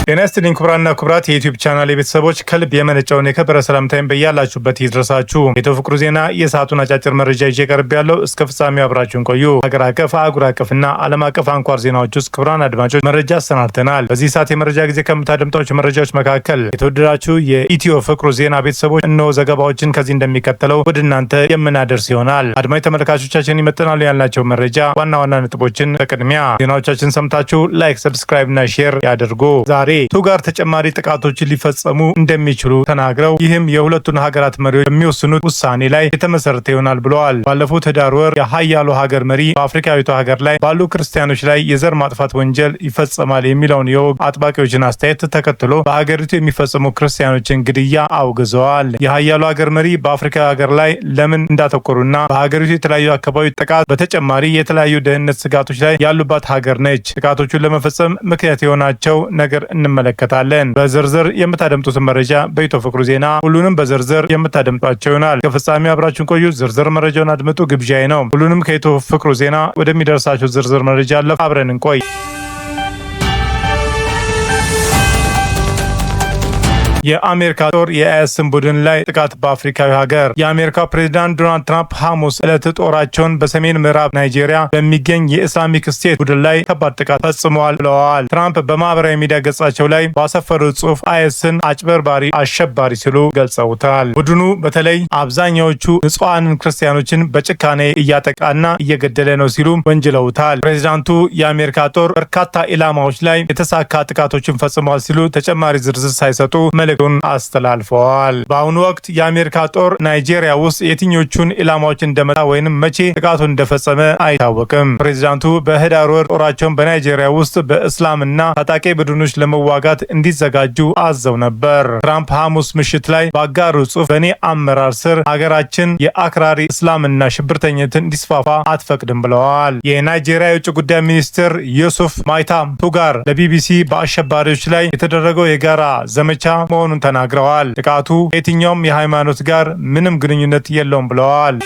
ጤና ይስጥልኝ ክቡራንና ክቡራት የዩቲዩብ ቻናል ቤተሰቦች ከልብ የመነጨውን የከበረ ሰላምታዬን በያላችሁበት ይድረሳችሁ። የኢትዮ ፍቅሩ ዜና የሰዓቱን አጫጭር መረጃ ይዤ ቀርብ ያለው እስከ ፍጻሜው አብራችሁን ቆዩ። ሀገር አቀፍ፣ አህጉር አቀፍና ዓለም አቀፍ አንኳር ዜናዎች ውስጥ ክቡራን አድማጮች መረጃ አሰናድተናል። በዚህ ሰዓት የመረጃ ጊዜ ከምታደምጧቸው መረጃዎች መካከል የተወደዳችሁ የኢትዮ ፍቅሩ ዜና ቤተሰቦች እነሆ ዘገባዎችን ከዚህ እንደሚከተለው ወደ እናንተ የምናደርስ ይሆናል። አድማጭ ተመልካቾቻችን ይመጥናሉ ያልናቸው መረጃ ዋና ዋና ነጥቦችን በቅድሚያ ዜናዎቻችን ሰምታችሁ ላይክ፣ ሰብስክራይብ እና ሼር ያድርጉ። ዛሬ ቱጋር ተጨማሪ ጥቃቶችን ሊፈጸሙ እንደሚችሉ ተናግረው ይህም የሁለቱን ሀገራት መሪዎች የሚወስኑት ውሳኔ ላይ የተመሰረተ ይሆናል ብለዋል። ባለፉት ህዳር ወር የሀያሉ ሀገር መሪ በአፍሪካዊቷ ሀገር ላይ ባሉ ክርስቲያኖች ላይ የዘር ማጥፋት ወንጀል ይፈጸማል የሚለውን የወግ አጥባቂዎችን አስተያየት ተከትሎ በሀገሪቱ የሚፈጸሙ ክርስቲያኖችን ግድያ አውግዘዋል። የሀያሉ ሀገር መሪ በአፍሪካ ሀገር ላይ ለምን እንዳተኮሩና በሀገሪቱ የተለያዩ አካባቢ ጥቃት በተጨማሪ የተለያዩ ደህንነት ስጋቶች ላይ ያሉባት ሀገር ነች። ጥቃቶቹን ለመፈጸም ምክንያት የሆናቸው ነገር እንመለከታለን። በዝርዝር የምታደምጡትን መረጃ በኢትዮ ፍቅሩ ዜና ሁሉንም በዝርዝር የምታደምጧቸው ይሆናል። ከፍጻሜ አብራችሁን ቆዩ። ዝርዝር መረጃውን አድምጡ ግብዣዬ ነው። ሁሉንም ከኢትዮ ፍቅሩ ዜና ወደሚደርሳችሁ ዝርዝር መረጃ አለፍ። አብረን እንቆይ። የአሜሪካ ጦር የአይኤስን ቡድን ላይ ጥቃት በአፍሪካዊ ሀገር። የአሜሪካው ፕሬዚዳንት ዶናልድ ትራምፕ ሐሙስ ዕለት ጦራቸውን በሰሜን ምዕራብ ናይጄሪያ በሚገኝ የኢስላሚክ ስቴት ቡድን ላይ ከባድ ጥቃት ፈጽመዋል ብለዋል። ትራምፕ በማህበራዊ ሚዲያ ገጻቸው ላይ ባሰፈሩት ጽሑፍ አይኤስን አጭበርባሪ፣ አሸባሪ ሲሉ ገልጸውታል። ቡድኑ በተለይ አብዛኛዎቹ ንጹሐንን ክርስቲያኖችን በጭካኔ እያጠቃና እየገደለ ነው ሲሉ ወንጅለውታል። ፕሬዚዳንቱ የአሜሪካ ጦር በርካታ ኢላማዎች ላይ የተሳካ ጥቃቶችን ፈጽመዋል ሲሉ ተጨማሪ ዝርዝር ሳይሰጡ መልእክቱን አስተላልፈዋል። በአሁኑ ወቅት የአሜሪካ ጦር ናይጄሪያ ውስጥ የትኞቹን ኢላማዎች እንደመታ ወይንም መቼ ጥቃቱን እንደፈጸመ አይታወቅም። ፕሬዚዳንቱ በህዳር ወር ጦራቸውን በናይጄሪያ ውስጥ በእስላምና ታጣቂ ቡድኖች ለመዋጋት እንዲዘጋጁ አዘው ነበር። ትራምፕ ሐሙስ ምሽት ላይ ባጋሩ ጽሑፍ በእኔ አመራር ስር ሀገራችን የአክራሪ እስላምና ሽብርተኝነትን እንዲስፋፋ አትፈቅድም ብለዋል። የናይጄሪያ የውጭ ጉዳይ ሚኒስትር ዩሱፍ ማይታም ቱጋር ለቢቢሲ በአሸባሪዎች ላይ የተደረገው የጋራ ዘመቻ መሆኑን ተናግረዋል። ጥቃቱ ከየትኛውም የሃይማኖት ጋር ምንም ግንኙነት የለውም ብለዋል።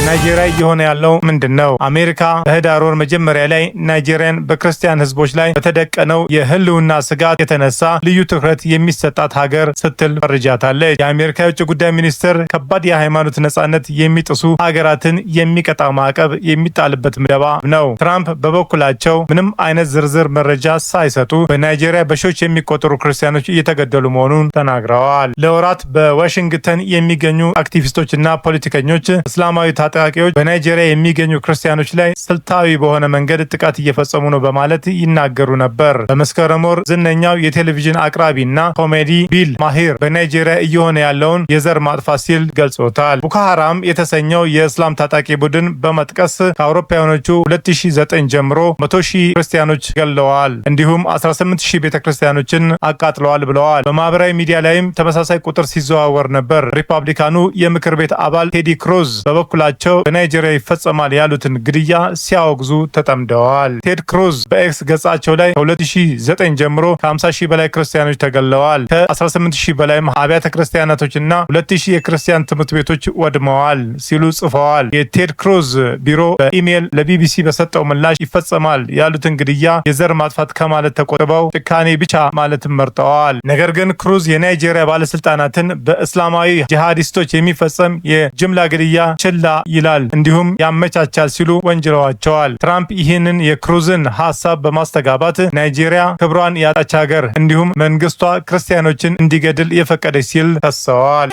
ናይጄሪያ እየሆነ ያለው ምንድን ነው? አሜሪካ በህዳር ወር መጀመሪያ ላይ ናይጄሪያን በክርስቲያን ህዝቦች ላይ በተደቀነው የህልውና ስጋት የተነሳ ልዩ ትኩረት የሚሰጣት ሀገር ስትል ፈርጃታለች። የአሜሪካ የውጭ ጉዳይ ሚኒስትር ከባድ የሃይማኖት ነጻነት የሚጥሱ ሀገራትን የሚቀጣ ማዕቀብ የሚጣልበት ምደባ ነው። ትራምፕ በበኩላቸው ምንም አይነት ዝርዝር መረጃ ሳይሰጡ በናይጄሪያ በሺዎች የሚቆጠሩ ክርስቲያኖች እየተገደሉ መሆኑን ተናግረዋል። ለወራት በዋሽንግተን የሚገኙ አክቲቪስቶችና ፖለቲከኞች እስላማዊ ታጣቂዎች በናይጄሪያ የሚገኙ ክርስቲያኖች ላይ ስልታዊ በሆነ መንገድ ጥቃት እየፈጸሙ ነው በማለት ይናገሩ ነበር። በመስከረም ወር ዝነኛው የቴሌቪዥን አቅራቢና ኮሜዲ ቢል ማሂር በናይጄሪያ እየሆነ ያለውን የዘር ማጥፋት ሲል ገልጾታል። ቦኮ ሃራም የተሰኘው የእስላም ታጣቂ ቡድን በመጥቀስ ከአውሮፓውያኖቹ 2009 ጀምሮ 100,000 ክርስቲያኖች ገለዋል፣ እንዲሁም 18,000 ቤተክርስቲያኖችን አቃጥለዋል ብለዋል። በማህበራዊ ሚዲያ ላይም ተመሳሳይ ቁጥር ሲዘዋወር ነበር። ሪፐብሊካኑ የምክር ቤት አባል ቴዲ ክሩዝ በበኩላቸው በናይጄሪያ ይፈጸማል ያሉትን ግድያ ሲያወግዙ ተጠምደዋል። ቴድ ክሩዝ በኤክስ ገጻቸው ላይ ከ2009 ጀምሮ ከ50,000 በላይ ክርስቲያኖች ተገለዋል፣ ከ18,000 በላይ አብያተ ክርስቲያናቶችና 2,000 የክርስቲያን ትምህርት ቤቶች ወድመዋል ሲሉ ጽፈዋል። የቴድ ክሩዝ ቢሮ በኢሜይል ለቢቢሲ በሰጠው ምላሽ ይፈጸማል ያሉትን ግድያ የዘር ማጥፋት ከማለት ተቆጥበው ጭካኔ ብቻ ማለትም መርጠዋል። ነገር ግን ክሩዝ የናይጄሪያ ባለስልጣናትን በእስላማዊ ጂሃዲስቶች የሚፈጸም የጅምላ ግድያ ችላ ይላል እንዲሁም ያመቻቻል ሲሉ ወንጅለዋቸዋል። ትራምፕ ይህንን የክሩዝን ሀሳብ በማስተጋባት ናይጄሪያ ክብሯን ያጣች ሀገር እንዲሁም መንግስቷ ክርስቲያኖችን እንዲገድል የፈቀደች ሲል ከሰዋል።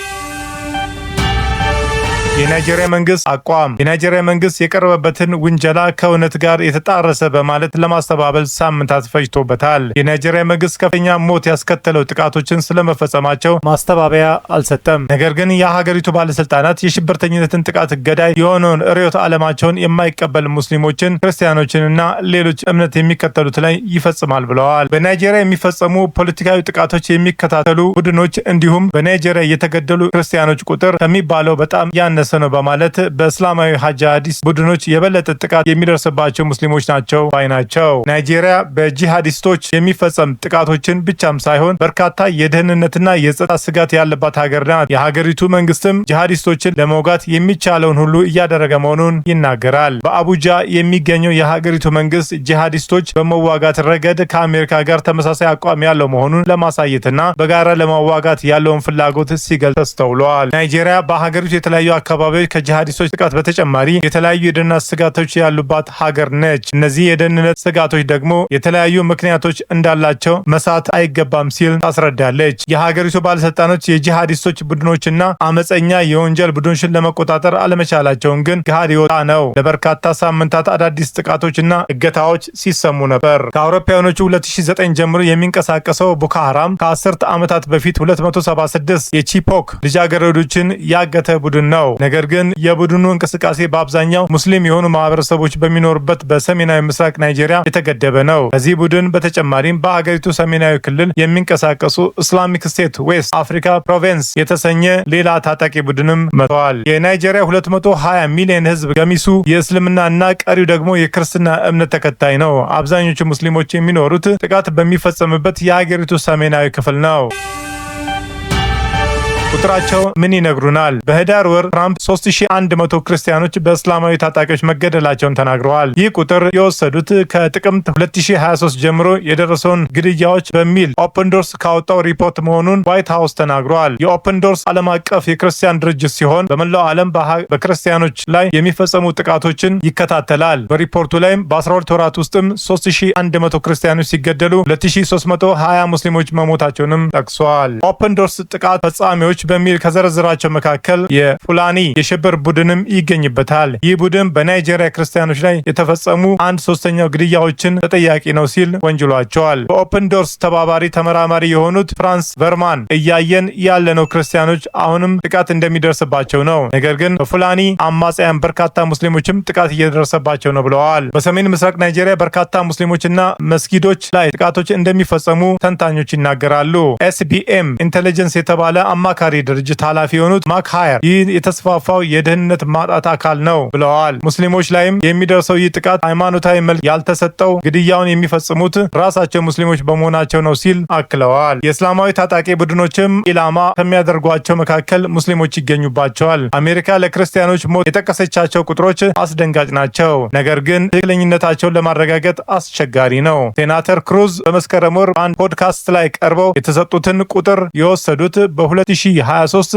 የናይጄሪያ መንግስት አቋም። የናይጄሪያ መንግስት የቀረበበትን ውንጀላ ከእውነት ጋር የተጣረሰ በማለት ለማስተባበል ሳምንታት ፈጅቶበታል። የናይጄሪያ መንግስት ከፍተኛ ሞት ያስከተለው ጥቃቶችን ስለመፈጸማቸው ማስተባበያ አልሰጠም። ነገር ግን የሀገሪቱ ባለስልጣናት የሽብርተኝነትን ጥቃት ገዳይ የሆነውን ርዕዮተ ዓለማቸውን የማይቀበል ሙስሊሞችን፣ ክርስቲያኖችንና ሌሎች እምነት የሚከተሉት ላይ ይፈጽማል ብለዋል። በናይጄሪያ የሚፈጸሙ ፖለቲካዊ ጥቃቶች የሚከታተሉ ቡድኖች እንዲሁም በናይጄሪያ የተገደሉ ክርስቲያኖች ቁጥር ከሚባለው በጣም ያነሰ ያነሰ ነው በማለት በእስላማዊ ጂሃዲስት ቡድኖች የበለጠ ጥቃት የሚደርስባቸው ሙስሊሞች ናቸው ባይ ናቸው። ናይጄሪያ በጂሃዲስቶች የሚፈጸም ጥቃቶችን ብቻም ሳይሆን በርካታ የደህንነትና የጸጥታ ስጋት ያለባት ሀገር ናት። የሀገሪቱ መንግስትም ጂሃዲስቶችን ለመውጋት የሚቻለውን ሁሉ እያደረገ መሆኑን ይናገራል። በአቡጃ የሚገኘው የሀገሪቱ መንግስት ጂሃዲስቶች በመዋጋት ረገድ ከአሜሪካ ጋር ተመሳሳይ አቋም ያለው መሆኑን ለማሳየትና በጋራ ለመዋጋት ያለውን ፍላጎት ሲገልጽ ተስተውሏል። ናይጄሪያ በሀገሪቱ የተለያዩ አካባቢዎች ከጂሃዲስቶች ጥቃት በተጨማሪ የተለያዩ የደህንነት ስጋቶች ያሉባት ሀገር ነች። እነዚህ የደህንነት ስጋቶች ደግሞ የተለያዩ ምክንያቶች እንዳላቸው መሳት አይገባም ሲል ታስረዳለች። የሀገሪቱ ባለስልጣኖች የጂሃዲስቶች ቡድኖችና አመፀኛ የወንጀል ቡድኖችን ለመቆጣጠር አለመቻላቸውን ግን ገሃድ የወጣ ነው። ለበርካታ ሳምንታት አዳዲስ ጥቃቶችና እገታዎች ሲሰሙ ነበር። ከአውሮፓውያኖቹ 2009 ጀምሮ የሚንቀሳቀሰው ቦኮ ሃራም ከ10 ዓመታት በፊት 276 የቺፖክ ልጃገረዶችን ያገተ ቡድን ነው። ነገር ግን የቡድኑ እንቅስቃሴ በአብዛኛው ሙስሊም የሆኑ ማህበረሰቦች በሚኖሩበት በሰሜናዊ ምስራቅ ናይጄሪያ የተገደበ ነው። ከዚህ ቡድን በተጨማሪም በሀገሪቱ ሰሜናዊ ክልል የሚንቀሳቀሱ ኢስላሚክ ስቴት ዌስት አፍሪካ ፕሮቪንስ የተሰኘ ሌላ ታጣቂ ቡድንም መጥተዋል። የናይጄሪያ 220 ሚሊዮን ህዝብ ገሚሱ የእስልምና እና ቀሪው ደግሞ የክርስትና እምነት ተከታይ ነው። አብዛኞቹ ሙስሊሞች የሚኖሩት ጥቃት በሚፈጸምበት የሀገሪቱ ሰሜናዊ ክፍል ነው። ቁጥራቸው ምን ይነግሩናል? በህዳር ወር ትራምፕ 3100 ክርስቲያኖች በእስላማዊ ታጣቂዎች መገደላቸውን ተናግረዋል። ይህ ቁጥር የወሰዱት ከጥቅምት 2023 ጀምሮ የደረሰውን ግድያዎች በሚል ኦፕን ዶርስ ካወጣው ሪፖርት መሆኑን ዋይት ሃውስ ተናግረዋል። የኦፕን ዶርስ ዓለም አቀፍ የክርስቲያን ድርጅት ሲሆን በመላው ዓለም በክርስቲያኖች ላይ የሚፈጸሙ ጥቃቶችን ይከታተላል። በሪፖርቱ ላይም በ12 ወራት ውስጥም 3100 ክርስቲያኖች ሲገደሉ 2320 ሙስሊሞች መሞታቸውንም ጠቅሷል። ኦፕን ዶርስ ጥቃት ፈጻሚዎች በሚል ከዘረዝራቸው መካከል የፉላኒ የሽብር ቡድንም ይገኝበታል። ይህ ቡድን በናይጄሪያ ክርስቲያኖች ላይ የተፈጸሙ 1/3 ግድያዎችን ተጠያቂ ነው ሲል ወንጅሏቸዋል። በኦፕን ዶርስ ተባባሪ ተመራማሪ የሆኑት ፍራንስ ቨርማን እያየን ያለነው ክርስቲያኖች አሁንም ጥቃት እንደሚደርስባቸው ነው፣ ነገር ግን በፉላኒ አማጽያን በርካታ ሙስሊሞችም ጥቃት እየደረሰባቸው ነው ብለዋል። በሰሜን ምስራቅ ናይጄሪያ በርካታ ሙስሊሞችና መስጊዶች ላይ ጥቃቶች እንደሚፈጸሙ ተንታኞች ይናገራሉ። ኤስቢኤም ኢንቴሊጀንስ የተባለ አማካሪ ድርጅት ኃላፊ የሆኑት ማክ ሃየር ይህ የተስፋፋው የደህንነት ማጣት አካል ነው ብለዋል። ሙስሊሞች ላይም የሚደርሰው ይህ ጥቃት ሃይማኖታዊ መልክ ያልተሰጠው ግድያውን የሚፈጽሙት ራሳቸው ሙስሊሞች በመሆናቸው ነው ሲል አክለዋል። የእስላማዊ ታጣቂ ቡድኖችም ኢላማ ከሚያደርጓቸው መካከል ሙስሊሞች ይገኙባቸዋል። አሜሪካ ለክርስቲያኖች ሞት የጠቀሰቻቸው ቁጥሮች አስደንጋጭ ናቸው፣ ነገር ግን ትክክለኝነታቸውን ለማረጋገጥ አስቸጋሪ ነው። ሴናተር ክሩዝ በመስከረም ወር አንድ ፖድካስት ላይ ቀርበው የተሰጡትን ቁጥር የወሰዱት በ2023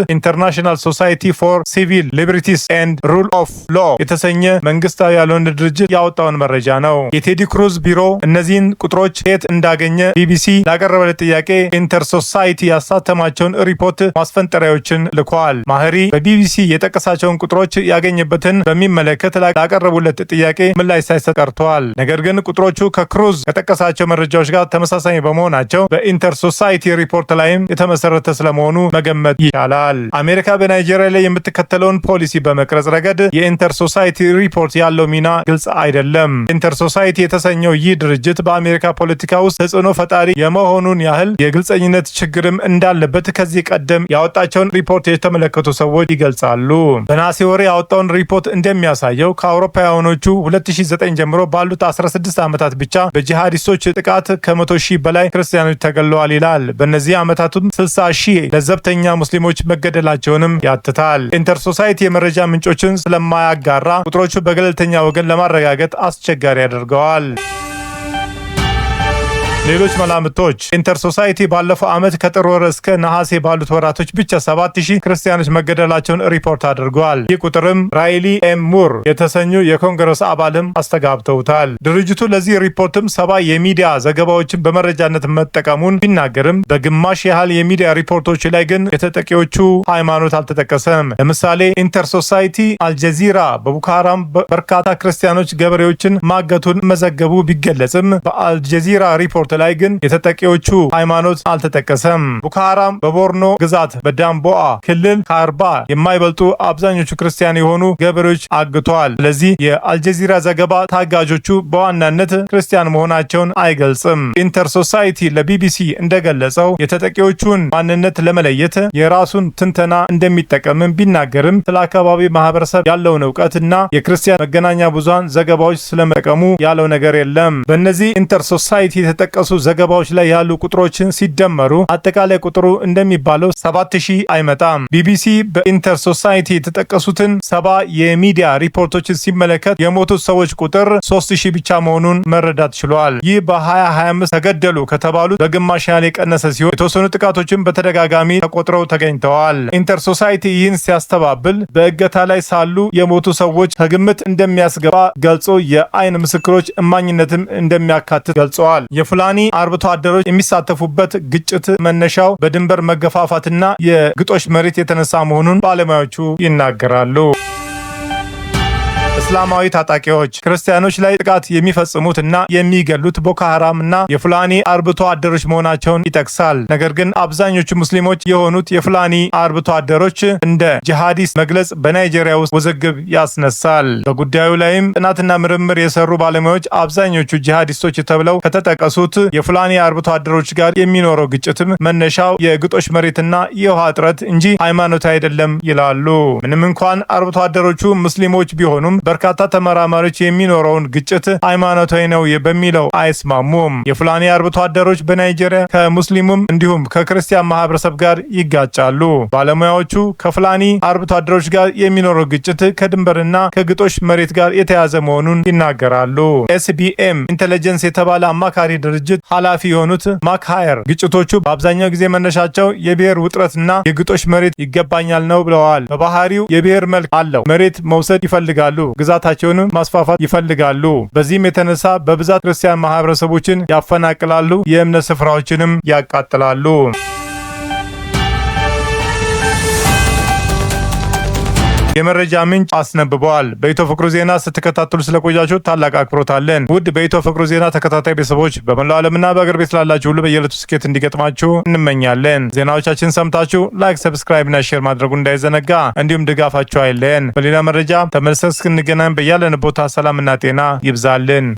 ኢንተርናሽናል ሶሳይቲ ፎር ሲቪል ሊበርቲስ ኤንድ ሩል ኦፍ ሎ የተሰኘ መንግስታዊ ያልሆነ ድርጅት ያወጣውን መረጃ ነው። የቴዲ ክሩዝ ቢሮ እነዚህን ቁጥሮች የት እንዳገኘ ቢቢሲ ላቀረበለት ጥያቄ ኢንተር ሶሳይቲ ያሳተማቸውን ሪፖርት ማስፈንጠሪያዎችን ልኳል። ማህሪ በቢቢሲ የጠቀሳቸውን ቁጥሮች ያገኘበትን በሚመለከት ላቀረቡለት ጥያቄ ምላሽ ሳይሰጥ ቀርተዋል። ነገር ግን ቁጥሮቹ ከክሩዝ ከጠቀሳቸው መረጃዎች ጋር ተመሳሳይ በመሆናቸው በኢንተር ሶሳይቲ ሪፖርት ላይም የተመሰረተ ስለመሆኑ መገመት ይቻላል። አሜሪካ በናይጄሪያ ላይ የምትከተለውን ፖሊሲ በመቅረጽ ረገድ የኢንተር ሶሳይቲ ሪፖርት ያለው ሚና ግልጽ አይደለም። ኢንተር ሶሳይቲ የተሰኘው ይህ ድርጅት በአሜሪካ ፖለቲካ ውስጥ ተጽዕኖ ፈጣሪ የመሆኑን ያህል የግልጸኝነት ችግርም እንዳለበት ከዚህ ቀደም ያወጣቸውን ሪፖርት የተመለከቱ ሰዎች ይገልጻሉ። በነሐሴ ወር ያወጣውን ሪፖርት እንደሚያሳየው ከአውሮፓውያኖቹ 2009 ጀምሮ ባሉት 16 ዓመታት ብቻ በጂሃዲስቶች ጥቃት ከ100,000 በላይ ክርስቲያኖች ተገለዋል ይላል። በእነዚህ ዓመታቱም 60,000 ለዘብተኛ ሙስሊሞች መገደላቸውንም ያትታል። ኢንተር ሶሳይቲ የመረጃ ምንጮችን ስለማያጋራ ቁጥሮቹ በገለልተኛ ወገን ለማረጋገጥ አስቸጋሪ ያደርገዋል። ሌሎች መላምቶች ኢንተር ሶሳይቲ ባለፈው ዓመት ከጥር ወር እስከ ነሐሴ ባሉት ወራቶች ብቻ 7,000 ክርስቲያኖች መገደላቸውን ሪፖርት አድርገዋል። ይህ ቁጥርም ራይሊ ኤም ሙር የተሰኙ የኮንግረስ አባልም አስተጋብተውታል። ድርጅቱ ለዚህ ሪፖርትም 70 የሚዲያ ዘገባዎችን በመረጃነት መጠቀሙን ቢናገርም በግማሽ ያህል የሚዲያ ሪፖርቶች ላይ ግን የተጠቂዎቹ ሃይማኖት አልተጠቀሰም። ለምሳሌ ኢንተር ሶሳይቲ አልጀዚራ በቦኮ ሃራም በርካታ ክርስቲያኖች ገበሬዎችን ማገቱን መዘገቡ ቢገለጽም በአልጀዚራ ሪፖርት ላይ ግን የተጠቂዎቹ ሃይማኖት አልተጠቀሰም። ቦኮ ሃራም በቦርኖ ግዛት በዳምቦአ ክልል ከ40 የማይበልጡ አብዛኞቹ ክርስቲያን የሆኑ ገበሬዎች አግቷል። ስለዚህ የአልጀዚራ ዘገባ ታጋጆቹ በዋናነት ክርስቲያን መሆናቸውን አይገልጽም። ኢንተር ሶሳይቲ ለቢቢሲ እንደገለጸው የተጠቂዎቹን ማንነት ለመለየት የራሱን ትንተና እንደሚጠቀምም ቢናገርም ስለ አካባቢ ማህበረሰብ ያለውን እውቀትና የክርስቲያን መገናኛ ብዙሃን ዘገባዎች ስለመጠቀሙ ያለው ነገር የለም። በእነዚህ ኢንተር ሶሳይቲ የተጠቀሱ ዘገባዎች ላይ ያሉ ቁጥሮችን ሲደመሩ አጠቃላይ ቁጥሩ እንደሚባለው 7000 አይመጣም። ቢቢሲ በኢንተር ሶሳይቲ የተጠቀሱትን 70 የሚዲያ ሪፖርቶችን ሲመለከት የሞቱት ሰዎች ቁጥር 3000 ብቻ መሆኑን መረዳት ችሏል። ይህ በ2025 ተገደሉ ከተባሉት በግማሽ ያህል የቀነሰ ሲሆን የተወሰኑ ጥቃቶችን በተደጋጋሚ ተቆጥረው ተገኝተዋል። ኢንተር ሶሳይቲ ይህን ሲያስተባብል በእገታ ላይ ሳሉ የሞቱ ሰዎች ከግምት እንደሚያስገባ ገልጾ የአይን ምስክሮች እማኝነትም እንደሚያካትት ገልጸዋል። የፉላኒ አርብቶ አደሮች የሚሳተፉበት ግጭት መነሻው በድንበር መገፋፋትና የግጦሽ መሬት የተነሳ መሆኑን ባለሙያዎቹ ይናገራሉ። እስላማዊ ታጣቂዎች ክርስቲያኖች ላይ ጥቃት የሚፈጽሙት እና የሚገሉት ቦኮ ሃራም እና የፉላኒ አርብቶ አደሮች መሆናቸውን ይጠቅሳል። ነገር ግን አብዛኞቹ ሙስሊሞች የሆኑት የፉላኒ አርብቶ አደሮች እንደ ጂሃዲስት መግለጽ በናይጄሪያ ውስጥ ውዝግብ ያስነሳል። በጉዳዩ ላይም ጥናትና ምርምር የሰሩ ባለሙያዎች አብዛኞቹ ጂሃዲስቶች ተብለው ከተጠቀሱት የፉላኒ አርብቶ አደሮች ጋር የሚኖረው ግጭትም መነሻው የግጦሽ መሬትና የውሃ እጥረት እንጂ ሃይማኖት አይደለም ይላሉ። ምንም እንኳን አርብቶ አደሮቹ ሙስሊሞች ቢሆኑም በርካታ ተመራማሪዎች የሚኖረውን ግጭት ሃይማኖታዊ ነው በሚለው አይስማሙም። የፉላኒ አርብቶ አደሮች በናይጄሪያ ከሙስሊሙም እንዲሁም ከክርስቲያን ማህበረሰብ ጋር ይጋጫሉ። ባለሙያዎቹ ከፉላኒ አርብቶ አደሮች ጋር የሚኖረው ግጭት ከድንበርና ከግጦሽ መሬት ጋር የተያዘ መሆኑን ይናገራሉ። ኤስቢኤም ኢንተለጀንስ የተባለ አማካሪ ድርጅት ኃላፊ የሆኑት ማክሃየር ግጭቶቹ በአብዛኛው ጊዜ መነሻቸው የብሔር ውጥረትና የግጦሽ መሬት ይገባኛል ነው ብለዋል። በባህሪው የብሔር መልክ አለው። መሬት መውሰድ ይፈልጋሉ፣ ግዛታቸውንም ማስፋፋት ይፈልጋሉ። በዚህም የተነሳ በብዛት ክርስቲያን ማህበረሰቦችን ያፈናቅላሉ፣ የእምነት ስፍራዎችንም ያቃጥላሉ። የመረጃ ምንጭ አስነብበዋል። በኢትዮ ፍቅሩ ዜና ስትከታተሉ ስለቆያችሁ ታላቅ አክብሮት አለን። ውድ በኢትዮ ፍቅሩ ዜና ተከታታይ ቤተሰቦች በመላው ዓለምና በአገር ቤት ላላችሁ ሁሉ በየዕለቱ ስኬት እንዲገጥማችሁ እንመኛለን። ዜናዎቻችን ሰምታችሁ ላይክ፣ ሰብስክራይብ እና ሼር ማድረጉ እንዳይዘነጋ፣ እንዲሁም ድጋፋችሁ አይለየን። በሌላ መረጃ ተመልሰን እስክንገናኝ በያለን ቦታ ሰላምና ጤና ይብዛልን።